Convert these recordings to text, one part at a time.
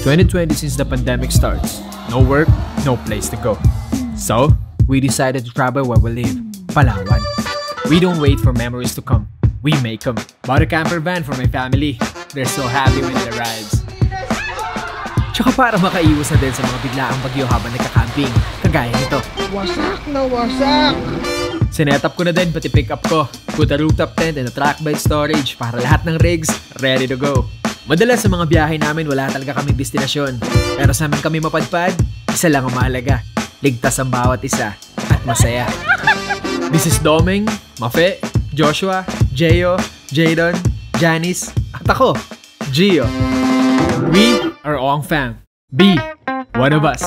2020 since the pandemic starts. No work, no place to go. So, we decided to travel where we live, Palawan. We don't wait for memories to come. We make them. Bought a camper van for my family. They're so happy when it arrives. Tsaka para makaiwas na din sa mga biglaang bagyo habang nagka-camping, kagaya nito. Wasak na wasak! Sinetap ko na din pati pick up ko. Put a rooftop tent and a track bed storage para lahat ng rigs ready to go. Madalas sa mga biyahe namin wala talaga kaming destinasyon. Pero sa amin kami mapadpad, isa lang ang mahalaga. Ligtas ang bawat isa at masaya. This is Doming, Mafe, Joshua, Jeyo, Jadon, Janice, at ako, Gio. We are Ong Fam. Be one of us.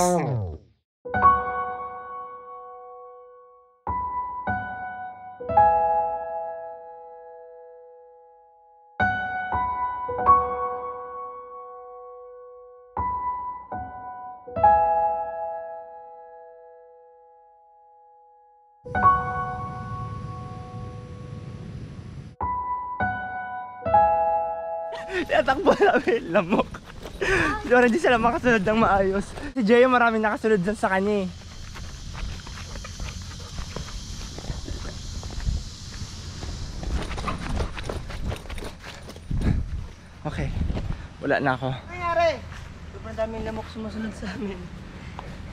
Tatakbo namin, lamok. Pero hindi sila makasunod ng maayos. Si Jeyo maraming nakasunod dyan sa kanya eh. Okay, wala na ako. Ano nangyari? Sobrang daming lamok sumusunod sa amin.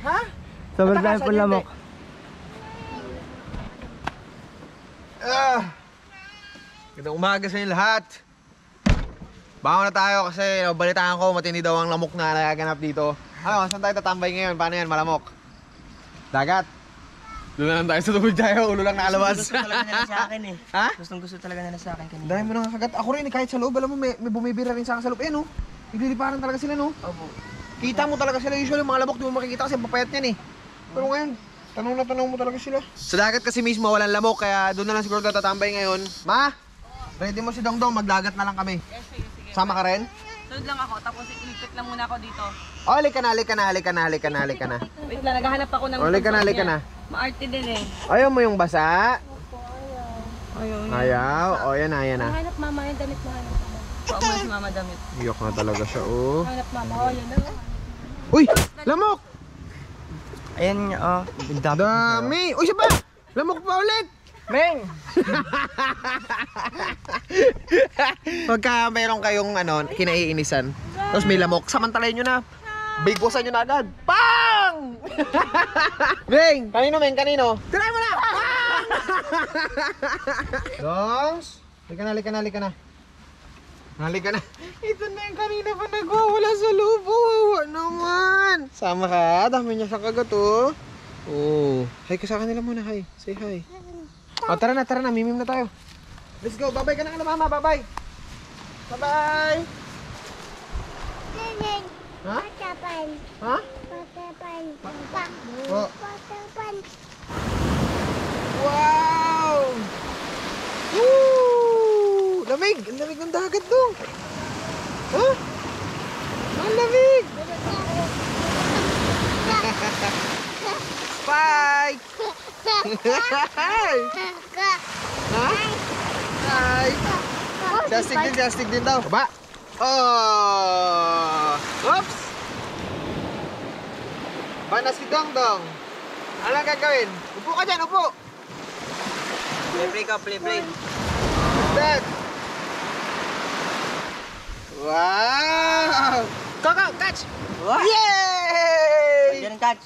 Ha? Sobrang daming pong lamok. Gandang umaga sa inyo lahat. Bangon na tayo kasi nabalitaan ko matindi daw ang lamok na nagaganap dito. Ano, saan tayo tatambay ngayon? Paano yan, malamok? Dagat? Doon na lang tayo sa tubig tayo, ulo lang nakalabas. Gusto talaga nila sa akin eh. Ha? Gusto talaga nila sa akin kanina. Dahil mo nang kagat. Ako rin, kahit sa loob, alam mo, may bumibira rin sa akin sa loob. Eh, no? Nagliliparan talaga sila, no? Opo. Kita mo talaga sila, usually mga lamok, di mo makikita kasi papayat yan eh. Pero ngayon, tanong mo talaga sila. Sa dagat kasi mismo, walang lamok, kaya doon na lang siguro tatambay ngayon. Ma, ready mo si Dongdong, magdagat na lang kami. Yes, sige. Sama ka rin? Sunod lang ako, tapos iligpit lang muna ako dito. Oh, halika na. Wait lang, naghahanap ako ng Halika na. Maarte din eh. Ayaw mo yung basa? Ayaw. Ayaw? O, yan na. Hanap mama yung damit mo. Pao mo si mama damit. Iyok na talaga siya, oh. Hanap mama. Oh, yan na. Uy! Lamok! Ayan nga, oh. Dami! Uy, siya ba? Lamok pa ulit! Meng! Pagka mayroon kayong kinaiinisan, tapos may lamok, samantalayin nyo na. Bigwasan nyo na agad. Pang! Meng! Kanino, Meng? Kanino? Try mo na! Pang! Dongs! Halika na. Ito na yung kanina pa nagwawala sa lubo. Naman! Sama ka, dami niya sa kagat, oh. Oh. Hi ka sa kanila muna, hi. Say hi. Oh, tara na, mimim na tayo. Let's go, babay ka na mama, babay. Bye-bye. Ha? Ha? Oh. Wow! Woo! Lamig! Ang lamig ng dagat doon. Ha? Ang lamig! Bye! Hi! Ha? Hi! Justic din daw. Ba? Oh! Oops! Ba na si Dongdong? Ano ang gagawin? Upo ka dyan, upo! Play ka. Dad! Wow! Go, catch! Yay! Diyan catch.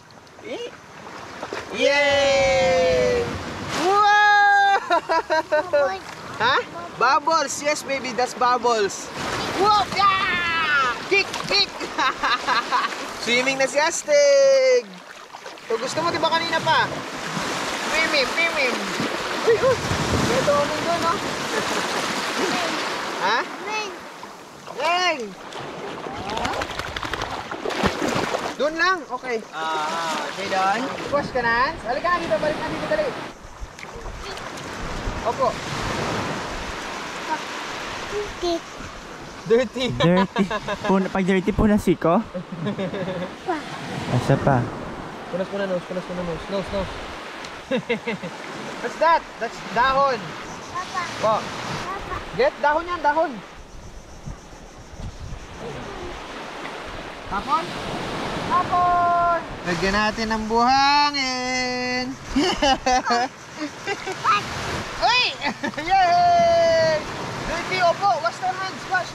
Yay! Wow! Ha? Bubbles! Yes, baby, that's bubbles. Whoa! Yeah! Kick! Swimming na si Astig! So, gusto mo, di ba kanina pa? Mimim! Uy! May doming doon, no? Ha? Meng! Doon lang? Okay. Jadon. Wash ka na? Halika na dito, balik na dito, dali. Opo. Dirty. Pag dirty po na siko? Asa pa? Punas mo na nose. Nose. What's that? That's dahon. Papa. Po. Get dahon yan, dahon. Tapon? Tapon! Lagyan natin ng buhangin! Uy! Yay! Ricky, opo! Wash the hands! Wash!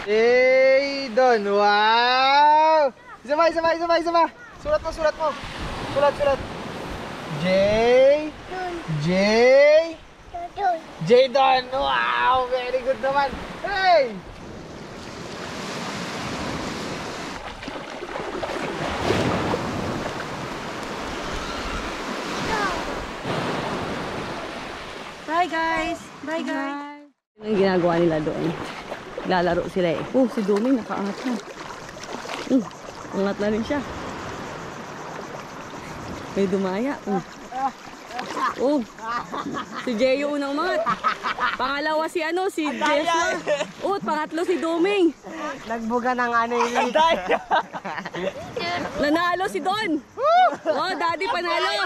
Yay! Don! Wow! Isa pa! Sulat mo! Sulat! J! Don! Wow! Very good naman! Hey! Bye guys! Bye guys! Ano yung ginagawa nila doon? Lalaro sila eh. Oh, si Doming nakaangat na. Angat na rin siya. May dumaya. Oh, si Jeyo unang umangat. Pangalawa si si Jesma. Oh, pangatlo si Doming. Nagbuga ng ano yun. Nanalo si Don. Oh, daddy panalo.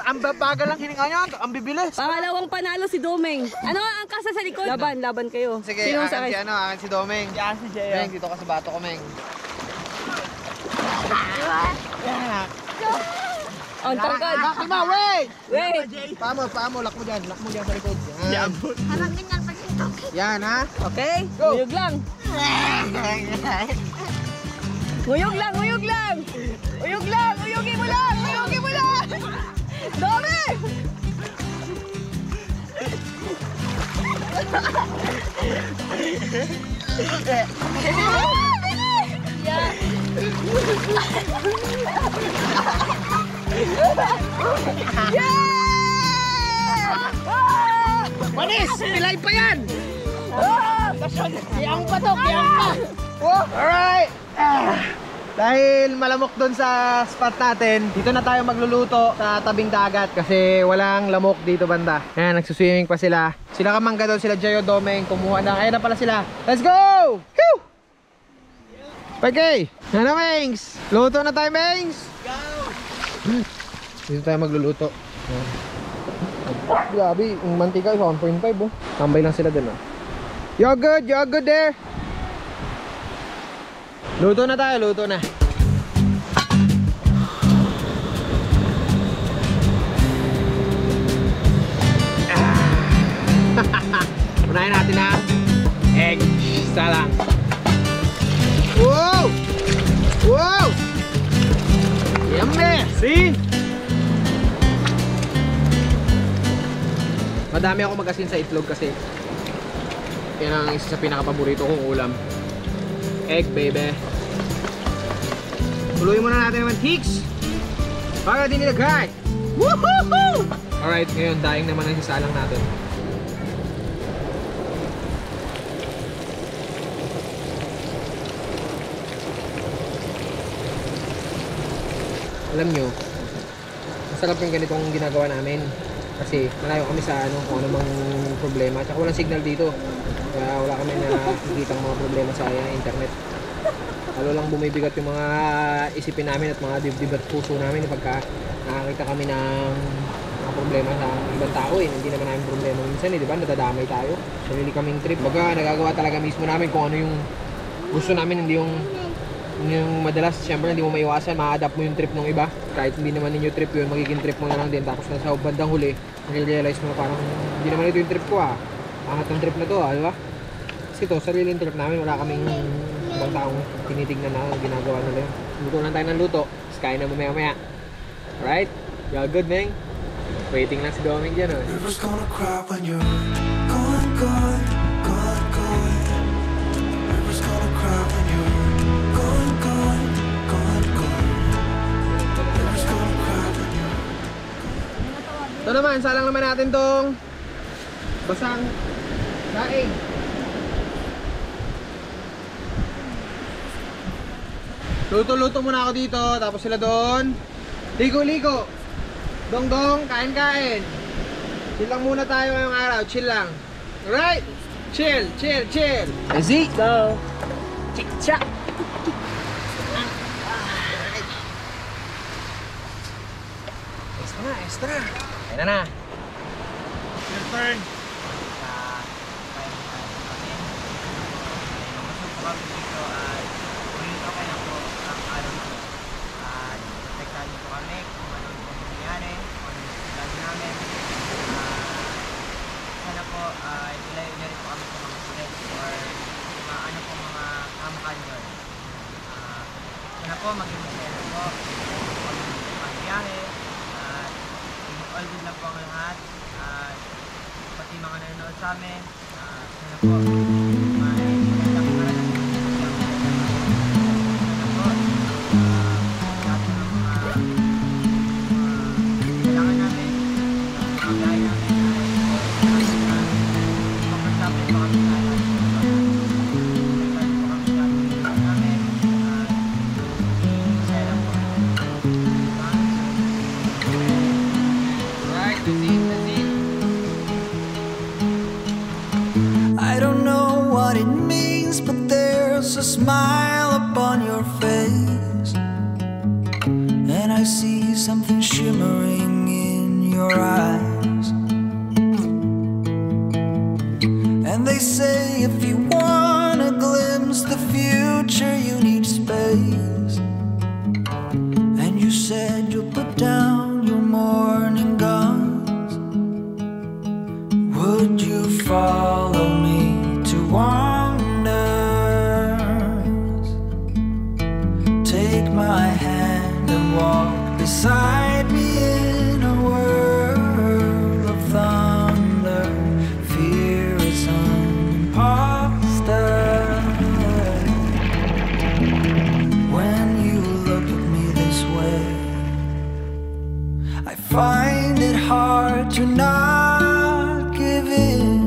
Ang babagal lang hininga niya, ang bibilis. Pangalawang panalo si Doming. Ano ang kasa sa likod? Laban kayo. Sige, Sino akin si akin si Domeng. Yan si Jeyo. Meng, dito ka sa bato ko, Meng. On target. Kalma, wait! Wait. Paa mo, lock mo dyan sa likod. Yan. Parang ganyan pag ito. Yan, ha? Okay, Go. nguyog lang. Uyugin mo lang. Dami! Manis! Pilay pa yan! Kiyang pa to, kiyang pa. Oh, alright! Dahil malamok doon sa spot natin, dito na tayo magluluto sa tabing dagat kasi walang lamok dito banda. Ayan, nagsuswimming pa sila. Sila Kamangga doon, sila Jeyo, Domeng, kumuha na. Ayan na pala sila. Let's go! Whew! Okay, ano Mengs? Luto na tayo, Mengs! Go! Dito tayo magluluto. Ayan. Grabe, yung mantika is 1.5 oh. Tambay lang sila doon oh. You're good there. Luto na tayo, luto na. Unahin natin na egg salang. Wow! Wow! Yummy! See? Madami ako mag-asin sa itlog kasi yan ang isa sa pinaka-paborito kong ulam. Egg, baby. Tuluyin muna natin naman tiks para din nilagay. Woohoo! Alright, ngayon daing naman ang isalang natin. Alam nyo, masarap yung ganitong ginagawa namin kasi malayo kami sa kung ano mang problema, tsaka walang signal dito kaya wala kami nakikita mga problema sa internet. Lalo lang bumibigat yung mga isipin namin at mga dibdib at puso namin pagka nakakita kami ng mga problema sa ibang tao hindi naman namin problema minsan di ba? Nadadamay tayo. Sarili kaming trip. Baga nagagawa talaga mismo namin kung ano yung gusto namin, hindi yung madalas siyempre hindi mo maiwasan, ma-adapt mo yung trip ng iba. Kahit hindi naman ninyo trip yun, magiging trip mo na lang din. Tapos nasa bandang huli, nare-realize mo na parang hindi naman ito yung trip ko Angat ng trip na to di ba? Kasi ito, sariling trip namin, wala kaming ibang taong tinitignan na ginagawa nila yun. Luto lang tayo ng luto, kain na mamaya-maya. Alright? Y'all good, Meng? Waiting lang si Doming dyan River's gonna cry when you're gone, gone, gone, gone. River's gonna cry when you're gone, gone, gone, gone. River's gonna cry when you're... Ito naman, salang naman natin tong basang daing. Luto-luto muna ako dito, tapos sila doon. Ligo-ligo. Dong-dong, kain-kain. Chill lang muna tayo ngayong araw, chill lang. Alright? Chill. Easy. Go. Chik-chak. Na, extra. Ayan na. Your turn. Maging masaya na po magbiyahe at all good lang po ang lahat at pati mga nanonood sa amin sana po may magandang karanasan sana po lahat ng mga kailangan namin mga biyahe namin ay mapagsabi po kami sa lahat I don't know what it means, but there's a smile upon your face, and I see something shimmering in your eyes. And they say if you want to glimpse the future, you need space. And you said you'll put down your morning guns. Would you follow me to wonders? Take my hand and walk beside me in a world of thunder. Fear is an imposter. When you look at me this way, I find it hard to not give in.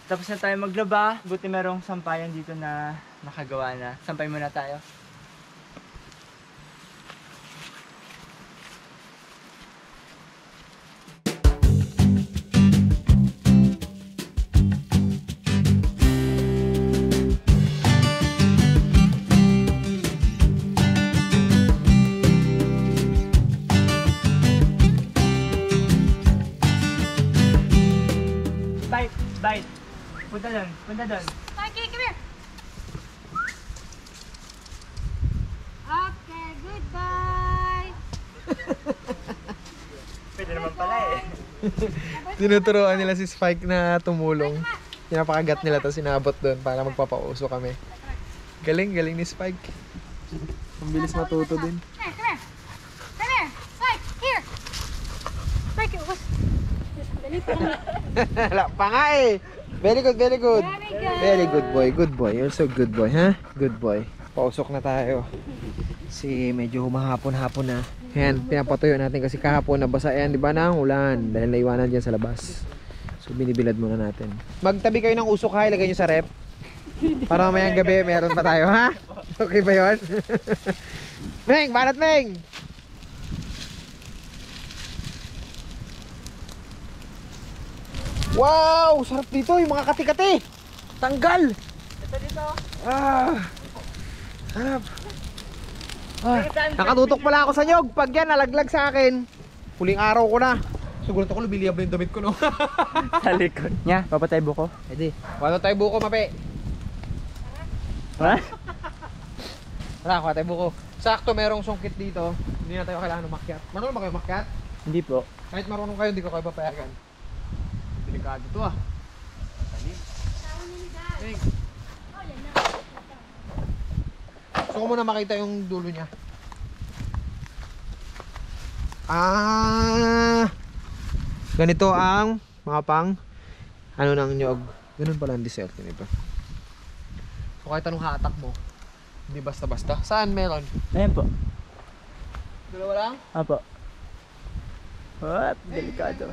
Tapos na tayo maglaba. Buti merong sampayan dito na nakagawa na. Sampay muna tayo. Bite. Punta doon. Punta doon. Mikey, come here. Okay, goodbye. Pwede naman pala eh. Tinuturuan nila si Spike na tumulong. Pinapakagat nila tapos sinabot doon para magpapauso kami. Galing ni Spike. Ang bilis matuto din. Come here. Come here. Spike, here. Spike, it was... Dali pa. Wala pa nga eh. Very good. Very good. Very good boy. Good boy. You're so good boy, ha? Good boy. Pausok na tayo. Kasi medyo humahapon-hapon na. Ayan, pinapatuyo natin kasi kahapon nabasa yan, di ba, ng ulan. Dahil naiwanan dyan sa labas. So binibilad muna natin. Magtabi kayo ng usok, ha? Ilagay nyo sa rep. Para mamayang gabi, meron pa tayo, ha? Okay ba yun? Meng! Banat, Meng! Wow! Sarap dito, yung mga kati-kati! Tanggal! Ito dito. Sarap! Nakatutok pala ako sa nyog. Pag yan, nalaglag sa akin. Huling araw ko na. Siguro ko lubiliyab na yung damit ko, no? Sa likod niya. Papatay buko. Pwede. Wala tayo buko, mape. Ha? Wala, kuha tayo buko. Sakto, merong sungkit dito. Hindi na tayo kailangan umakyat. Marunong ba kayo umakyat? Hindi po. Kahit marunong kayo, hindi ko kayo papayagan. Delikado to, ah. Hey. Gusto ko muna makita yung dulo niya. Ganito ang mga pang ano ng nyog. Ganun pala ang dessert nito. So kahit anong hatak mo, hindi basta-basta. Saan meron? Ayan po. Dalawa lang? Apo. What? Delikado.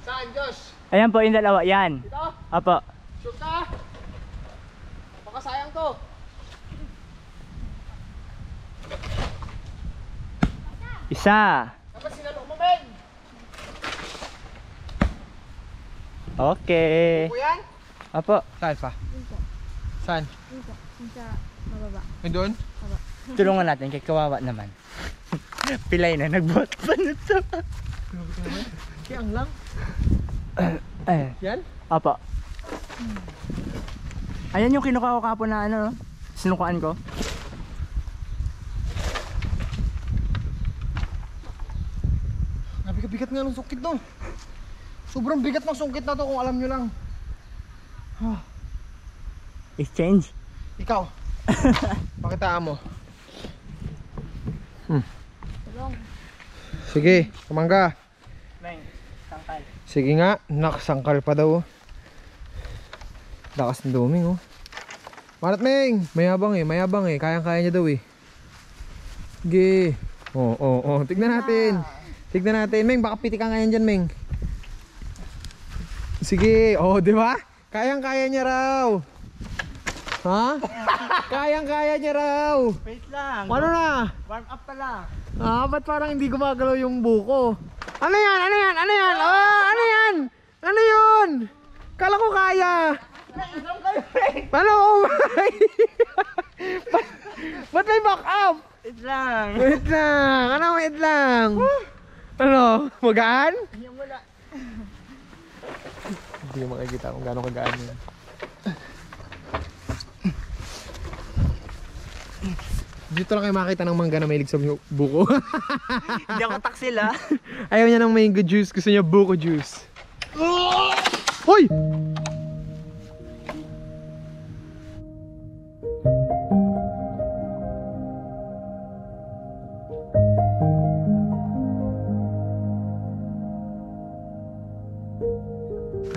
Saan, Josh? Ayan po yung dalawa. Yan. Dito? Apo. Sure ka? Baka sayang to. Isa. Dapat sinalok mo, Ben. Okay. O yan? Apo. Saan pa? Saan? Dito. Sa bababa. Ay, doon? Tulungan natin kay kawawa naman. Pilay na nagbuhat pa nito. Kaya ang lang. Ay. Yan? Apo. Ayan yung kinuha ko kapon na ano, sinukuan ko. Nabigat nga ng sungkit no. Sobrang bigat ng sungkit na to kung alam nyo lang. Exchange. Ikaw. Pakitaan mo. Sige, kumangga. Bang, tangkal. Sige nga, nakasangkal pa daw. Lakas ng duming oh. Manat Meng, mayabang eh, kayang-kaya niya daw eh. Sige. Oh, tignan natin. Tignan natin, Meng, baka piti ka ngayon dyan, Meng. Sige, oh, di ba? Kayang-kaya niya raw. Ha? Kayang-kaya niya raw. Wait lang. Ano na? Warm up pa lang. Ah, ba't parang hindi gumagalaw yung buko? Ano yan? Ano yan? Ano yan? Oh, ano yan? Ano yun? Kala ko kaya. Ano? Oh my. Ba't may back up? Wait lang. Wait lang. Ano? Wait lang. Ano? Magaan? Hindi mo makikita kung gaano kagaan yun. Dito lang kayo makita ng mangga na mahilig sa buko. Hindi ako taksil ah. Ayaw niya ng mango juice, gusto niya buko juice. Hoy!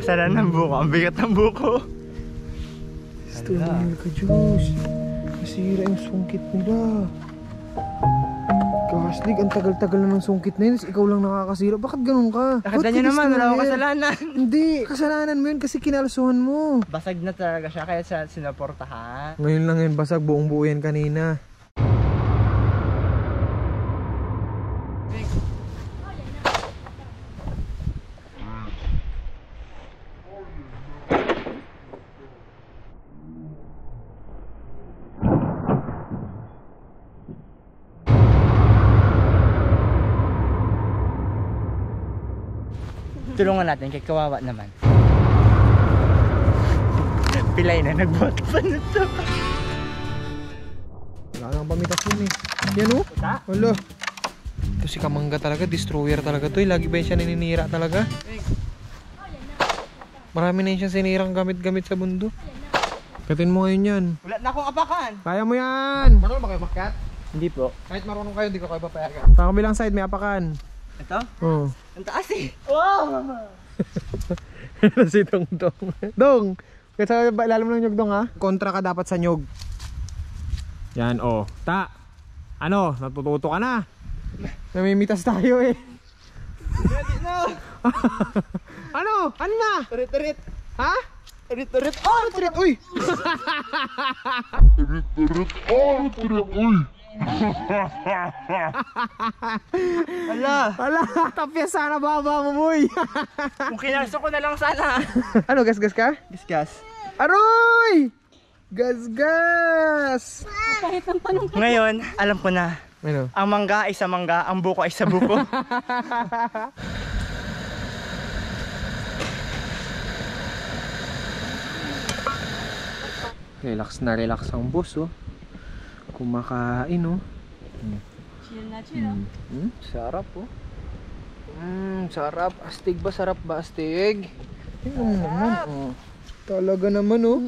Kasalan ng buko, ang bigat ng buko. Gusto niya mango juice. Nasira yung sungkit nila. Gaslig, ang tagal-tagal na ng sungkit na yun. Ikaw lang nakakasira. Bakit ganun ka? Nakita niyo naman, wala akong kasalanan. Hindi, kasalanan mo yun kasi kinalsuhan mo. Basag na talaga siya kaya siya sinaportahan. Ngayon lang yun, basag. Buong buo yan kanina. Tulungan natin kay kawawa naman. Pilay na nagbuhat pa nito. Wala nang pamitas yun eh. Yan o. Wala. Ito si Kamangga talaga. Destroyer talaga to. Lagi ba yun siya naninira talaga? Marami na yun siya sinirang gamit-gamit sa mundo. Katin mo ngayon yan. Wala na akong apakan. Kaya mo yan. Marunong ba kayo makyat? Hindi po. Kahit marunong kayo, di ko kayo papayagan. Sa kabilang side may apakan. Ito? Oo. Ang taas eh. Wow! Si Dong Dong. Dong! Kasi ilalim ng nyog Dong ha. Kontra ka dapat sa nyog. Yan oh. Ta! Ano? Natututo ka na. Namimitas tayo eh. Ready na! Ano? Ano na? Turit-turit! Ha? Turit-turit! Oh! Turit! Uy! Ala! Wala! Tapya sana baba mo boy! Kung kinalso ko na lang sana! Ano? Gas-gas ka? Discuss. Aroy! Gas-gas! Ngayon, alam ko na. Ano? Ang mangga ay sa mangga, ang buko ay sa buko. Relax na relax ang boss oh. Kumakain oh. Chill na chill. Sarap oh. Sarap. Astig ba? Sarap ba astig? Tingnan mo naman oh. Talaga naman oh.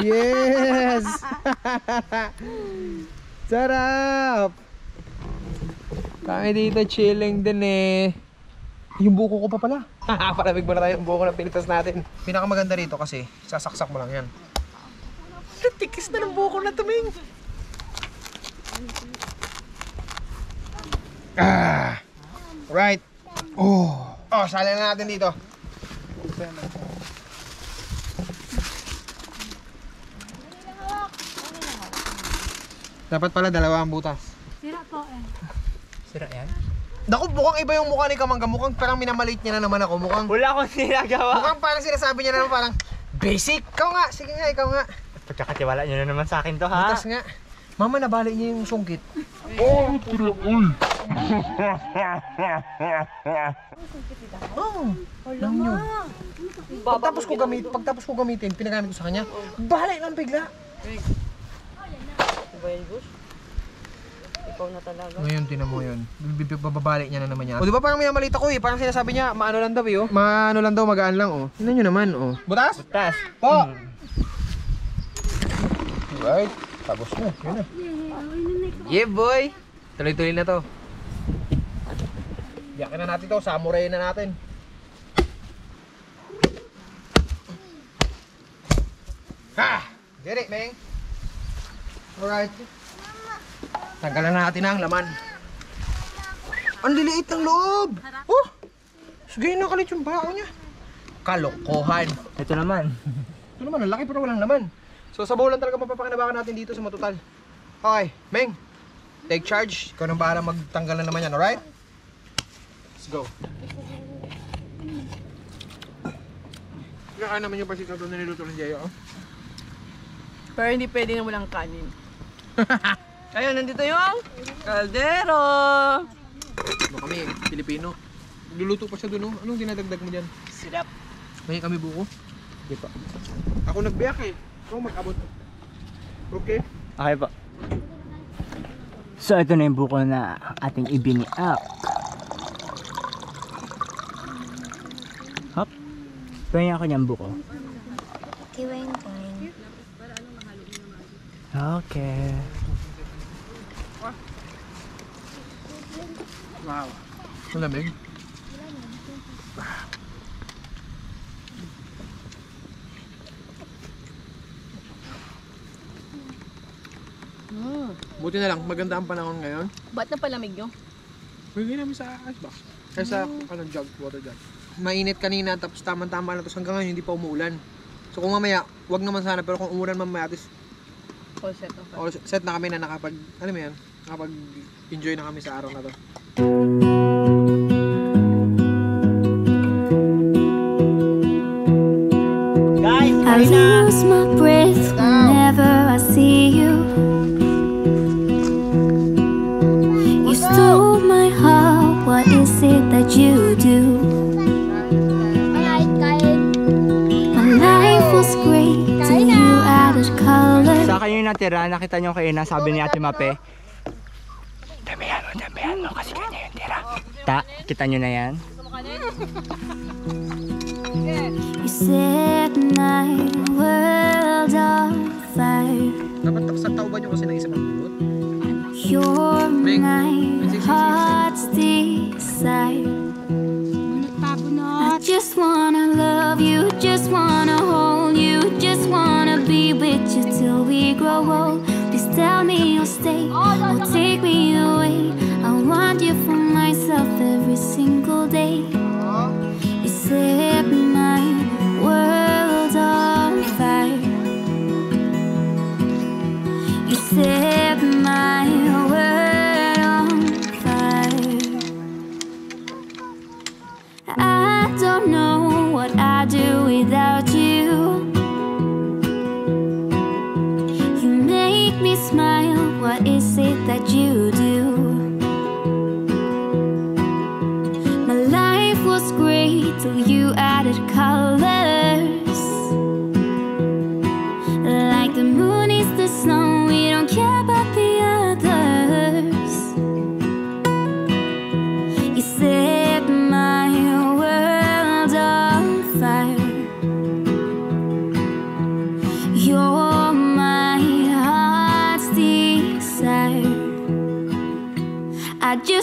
Yes! Sarap! Kami dito chilling din eh. Yung buko ko pa pala. Palamig mo na tayo yung buko ng pinitas natin. Pinakamaganda rito kasi, sasaksak mo lang yan. Tikis na ng buko na tuming. Right. Oh, sali na natin dito. Dapat pala dalawa ang butas. Sira po eh. Sira yan? Naku, mukhang iba yung mukha ni Kamangga. Mukhang parang minamalit niya na naman ako. Mukhang Wala akong sinagawa. mukhang parang sinasabi niya na naman parang basic. Ikaw nga, sige nga, ikaw nga. Pagkakatiwala nyo na naman sa akin to, ha? Butas nga. Mama, nabali niya yung sungkit. Wala mo. Pagtapos ko gamitin, pinagamit ko sa kanya. Bali lang bigla. Diba yan, Bush? Ikaw na talaga. Ngayon, tinan mo yun. Bababalik niya na naman yan. O, di ba parang minamalita ko eh. Parang sinasabi niya, maano lang daw eh, oh. Maano lang daw, magaan lang, oh. Tingnan nyo naman, oh. Butas? Butas. Po! Right. Tapos na. Yun na. Yeah, boy! Tuloy-tuloy na to. Yakin na natin to. Samurai na natin. Ha! Get it, Meng. Alright. Tanggalan na natin ang laman. Ang liliit ng loob! Oh! Sige na kalit yung bao niya. Kalokohan. Ito naman. Ito naman, ang laki pero walang laman. So sa bowl lang talaga mapapakinabangan natin dito sa matutal. Okay, Meng. Take charge. Ikaw nang bahala magtanggal na naman yan, alright? Let's go. Kaya naman yung pasit na ito na niluto ng Jeyo, oh. Pero hindi pwede na walang kanin. Ayun, nandito yung kaldero. Ano kami, Pilipino. Luluto pa siya dun, oh. Anong dinadagdag mo dyan? Sirap. May kami buko? Hindi pa. Ako nagbiyak eh. Ikaw mag-abot. Okay? Okay po. So ito na yung buko na ating ibiniak. Hop. Pwede ako niyang buko. Okay. Wow. Malamig. Buti na lang, maganda ang panahon ngayon. Ba't na palamig nyo? Bigay namin sa icebox. Kaya sa jug, water jug. Mainit kanina, tapos tama-tama na. Tapos hanggang ngayon, hindi pa umuulan. So kung mamaya, wag naman sana. Pero kung umulan mamaya, at least, All set of all set na kami na nakapag, ano mo yan? Nakapag-enjoy na kami sa araw na to. Guys, I lose my breath whenever I see you. You stole my heart, what is it that you do? My life was great till you added color. sa kayo yung natira, nakita nyo kayo na sabi ni Ate Mape, damihan mo kasi kanya yung tira. Kita nyo na yan? You set my world on fire. Dapat sa tauban nyo kasi naisip ang bubot. You're my heart's desire. I just wanna love you, just wanna hold you, just wanna be with you till we grow old. Please tell me you'll stay or take me away. I want you for myself every single day. You set my world on fire. You set my world on fire. I don't know what I'd do without you. You make me smile, what is it that you do? My life was great till you added colors. Like the moon is the snow, we don't care about the others. You set my world on fire. You're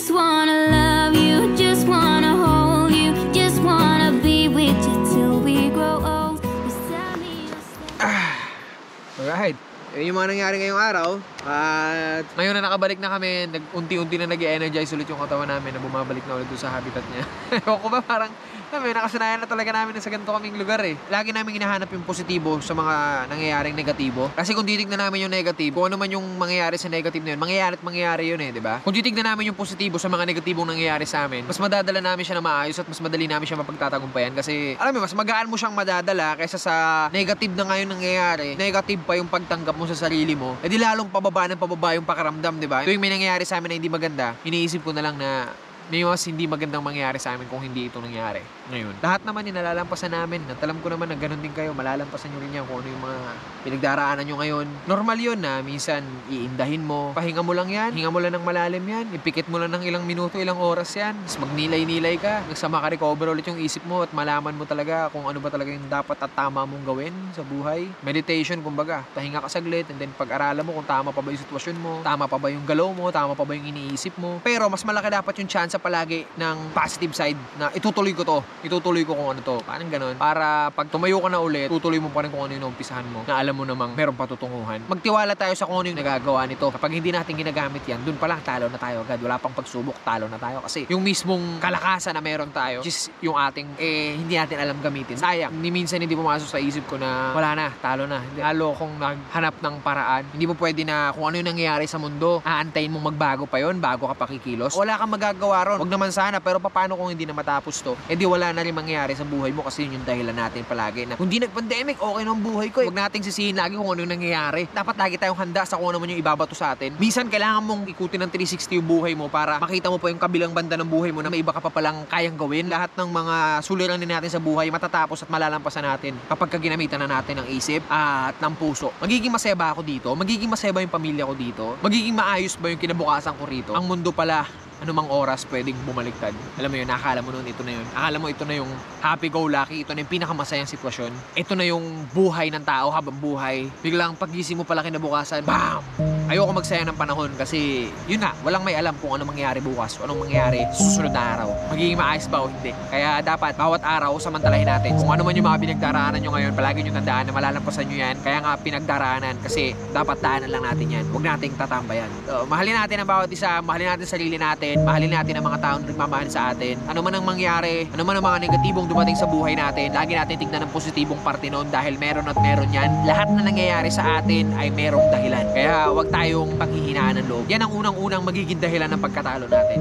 just wanna love you, just wanna hold you, just wanna be with you till we grow old. Just tell me you'll stay. Alright. Yun yung mga nangyari ngayong araw. At ngayon na nakabalik na kami, unti-unti na nag-energize ulit yung katawan namin na bumabalik na ulit doon sa habitat niya. Ewan ko ba, parang nakasanayan na talaga namin na sa ganito kaming lugar eh. Lagi namin hinahanap yung positibo sa mga nangyayaring negatibo. Kasi kung titignan namin yung negative, kung ano man yung mangyayari sa negative na yun, mangyayari yun eh, di ba? Kung titignan namin yung positibo sa mga negatibong nangyayari sa amin, mas madadala namin siya na maayos at mas madali namin siya mapagtatagumpayan. Kasi, alam mo, mas magaan mo siyang madadala kaysa sa negative na ngayon nangyayari. Negative pa yung pagtanggap mo sa sarili mo. E di lalong pababa yung pakaramdam, di ba? Tuwing may nangyayari sa amin na hindi maganda, iniisip ko na lang na may mas hindi magandang mangyari sa amin kung hindi ito nangyari ngayon. Lahat naman yung nalalampasan namin at alam ko naman na ganun din kayo, malalampasan nyo rin yan kung ano yung mga pinagdaraanan nyo ngayon. Normal yun na minsan iindahin mo, pahinga mo lang yan, hinga mo lang ng malalim yan, ipikit mo lang ng ilang minuto, ilang oras yan, mas magnilay-nilay ka, nagsama ka recover ulit yung isip mo at malaman mo talaga kung ano ba talaga yung dapat at tama mong gawin sa buhay. Meditation, kumbaga, pahinga ka saglit and then pag-aralan mo kung tama pa ba yung sitwasyon mo, tama pa ba yung galaw mo, tama pa ba yung iniisip mo. Pero mas malaki dapat yung chance palagi ng positive side na itutuloy ko kung ano to, parang ganun, para pag tumayo ka na ulit, tutuloy mo pa rin kung ano yung umpisahan mo, na alam mo namang meron patutunguhan. Magtiwala tayo sa kung ano yung nagagawa nito. Kapag hindi natin ginagamit yan, dun pa lang talo na tayo agad, wala pang pagsubok, talo na tayo, kasi yung mismong kalakasan na meron tayo, which is yung ating, hindi natin alam gamitin. Sayang, minsan hindi pumasok sa isip ko na wala na, talo na. Lalo kung naghanap ng paraan, hindi mo pwede na kung ano yung nangyayari sa mundo, aantayin mong magbago pa yon bago ka pakikilos. Wala kang magagawa ron. Wag naman sana, pero paano kung hindi na matapos to? Di wala na rin mangyayari sa buhay mo kasi yun yung dahilan natin palagi na kung di nag-pandemic, okay na ang buhay ko. Huwag nating sisihin lagi kung ano yung nangyayari. Dapat lagi tayong handa sa kung ano man yung ibabato sa atin. Minsan kailangan mong ikutin ng 360 yung buhay mo para makita mo pa yung kabilang banda ng buhay mo na may iba ka pa palang kayang gawin. Lahat ng mga suliranin natin sa buhay matatapos at malalampasan natin kapag ginamitan na natin ng isip at ng puso. Magiging masaya ba ako dito? Magiging masaya ba yung pamilya ko dito? Magiging maayos ba yung kinabukasan ko rito? Ang mundo pala, anumang oras pwedeng bumaliktad. Alam mo yun, nakakala mo nun, ito na yun. Akala mo ito na yung happy-go-lucky, ito na yung pinakamasayang sitwasyon. Ito na yung buhay ng tao habang buhay. Biglang pagising mo pala kinabukasan, BAM! Ayoko magsayang ng panahon kasi yun na, walang may alam kung ano mangyayari bukas o anong mangyayari susunod na araw. Magiging maayos ba o hindi. Kaya dapat bawat araw samantalahin natin. Kung ano man yung mga pinagdaraanan nyo ngayon, palagi nyo tandaan na malalampasan nyo yan. Kaya nga pinagdaraanan kasi dapat daanan lang natin yan. Huwag nating tatambayan. So, mahalin natin ang bawat isa, mahalin natin sarili natin, mahalin natin ang mga taong nagmamahal sa atin. Ano man ang mangyari, ano man ang mga negatibong dumating sa buhay natin, lagi natin tignan ang positibong parte noon dahil meron at meron yan. Lahat na nangyayari sa atin ay merong dahilan. Kaya wag tayong panghihinaan ng loob. Yan ang unang-unang magiging dahilan ng pagkatalo natin.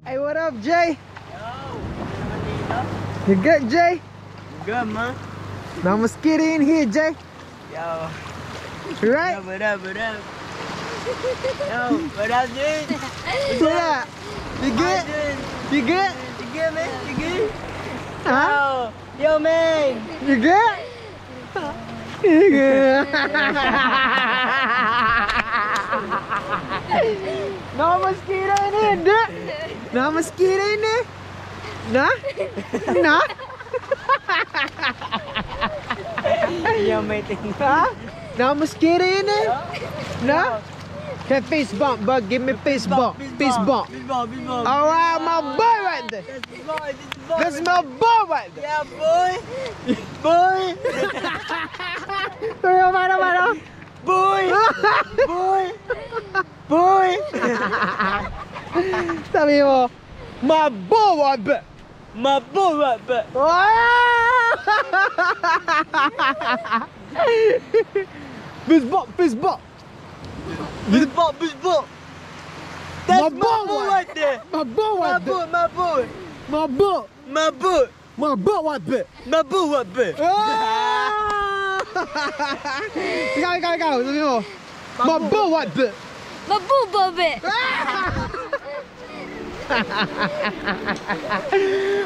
Hey, what up, Jay? You good, Jay? Good, man. No mosquito in here, Jay. Yo. Right? What up? Yo, what up, dude? What's up? You good? You good? You good, man? You good? Huh? Yo, man. You good? You good? No mosquito in here, dude. No mosquito in there? No? No? Yo, mate. Huh? No mosquito in there? No? Okay, fist bump, bud. Give me fist bump. Fist bump. Alright, my boy right there. That's my boy right there. Yeah, boy. Boy. Mano. Boy. Boy. Boy. Sabi mo, my boy right there. My boy right back. Fist bump, fist bump. Fist bump. That's my boy right there. My boy right there. My boy. My boy. My boy. My boy right there. My boy right there. Ikaw. Sabi mo, my boy right there. Mabubabe!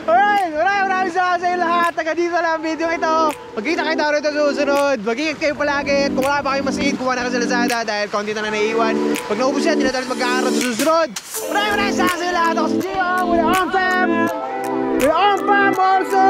Alright, maraming salamat sa inyo lahat. Taga dito lang ang video ito. Magkita kayo tayo rito sa susunod. Mag-ingat kayo palagi. Kung wala pa kayo masigit, kuha na ka sa Lazada dahil konti na naiiwan. Pag naubos yan, hindi na tayo mag-aaral sa susunod. Maraming salamat sa inyo lahat. Ako si Gio with the On Fam. With the On Fam also.